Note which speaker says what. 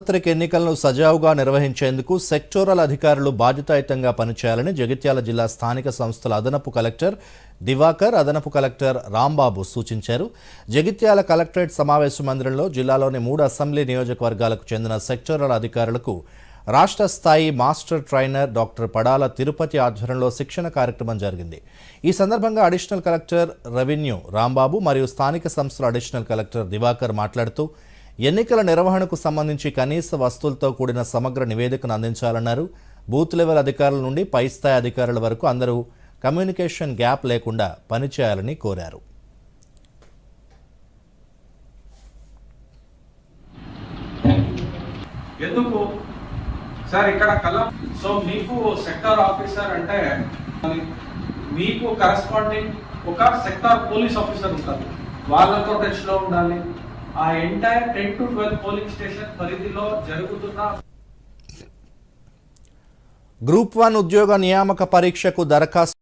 Speaker 1: సార్వత్రిక ఎన్నికలను సజావుగా నిర్వహించేందుకు సెక్టోరల్ అధికారులు బాధ్యతాయుతంగా పనిచేయాలని జగిత్యాల జిల్లా స్థానిక సంస్థల అదనపు కలెక్టర్ దివాకర్, అదనపు కలెక్టర్ రాంబాబు సూచించారు. జగిత్యాల కలెక్టరేట్ సమావేశ మందిరంలో జిల్లాలోని 3 అసెంబ్లీ నియోజకవర్గాలకు చెందిన సెక్టోరల్ అధికారులకు రాష్ట్ర స్థాయి master trainer doctor Padala Tirupati ఆధ్వర్యంలో శిక్షణ కార్యక్రమం జరిగింది. ఈ సందర్భంగా అడిషనల్ కలెక్టర్ రెవెన్యూ రాంబాబు మరియు స్థానిక సంస్థల అడిషనల్ కలెక్టర్ దివాకర్ మాట్లాడుతూ ఎన్నికల నిర్వహణకు సంబంధించి కనీస వస్తువులతో కూడిన సమగ్ర నివేదికను అందించాలన్నారు. బూత్ లెవెల్ అధికారుల నుండి పై స్థాయి అధికారుల వరకు అందరూ కమ్యూనికేషన్ గ్యాప్ లేకుండా పనిచేయాలని కోరారు.
Speaker 2: ఎందుకు సార్ ఇక్కడ సో మీకు సెక్టార్ ఆఫీసర్ అంటే మీకు కరెస్పాండింగ్ ఒక సెక్టార్ పోలీస్ ఆఫీసర్ ఉంటారు, వాళ్ళతో టచ్ లో ఉండాలి. ఆ ఎంటైర్ 10 to 12 పోలింగ్ స్టేషన్ పరిధిలో జరుగుతున్న
Speaker 1: గ్రూప్ 1 ఉద్యోగ నియామక పరీక్షకు దరఖాస్తు